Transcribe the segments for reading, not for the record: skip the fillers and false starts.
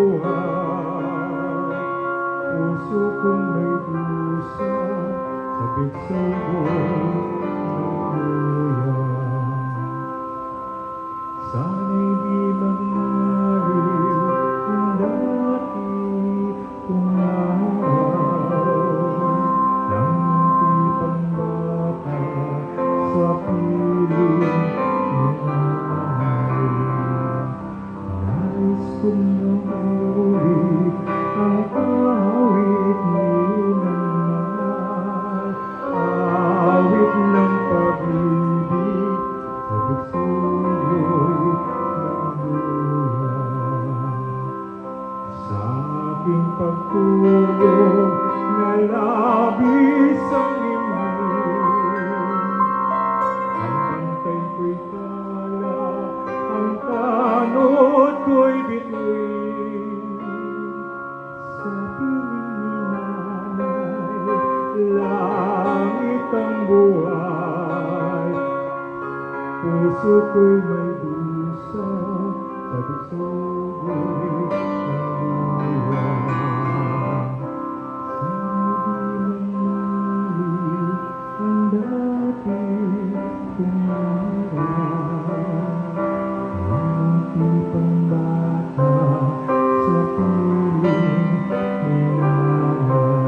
buhay. Puso kong may dusa, sabik sa buhay ng buyan. Sana'y di magmaril ang dati kong araw, nang tipang bata sa piling ni nanay. Nais kong mahuli ang awit ni nanay, awit ng pag-ibig sa bugsoy ng buyan. Sa aking pagtulog na labis ang imig, ang bantay ko'y tala, ang tanod ko'y bituin. Sa piling ni nanay, langit ang buhay. Puso ko'y may dusa, sa bugsoy ng buwan. Sana'y di magmaril ang dati kong araw, nang tipang bata sa piling ni nanay.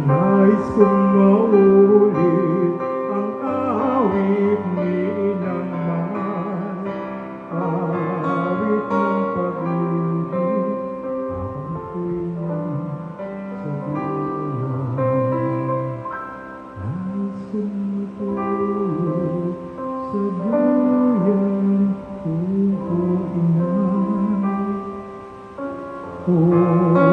Nais kong maulit ang awit ni nanay, awit ng pag-ibig habang ako'y nasa buyan. Nais kong matulog sa buyan, o ina.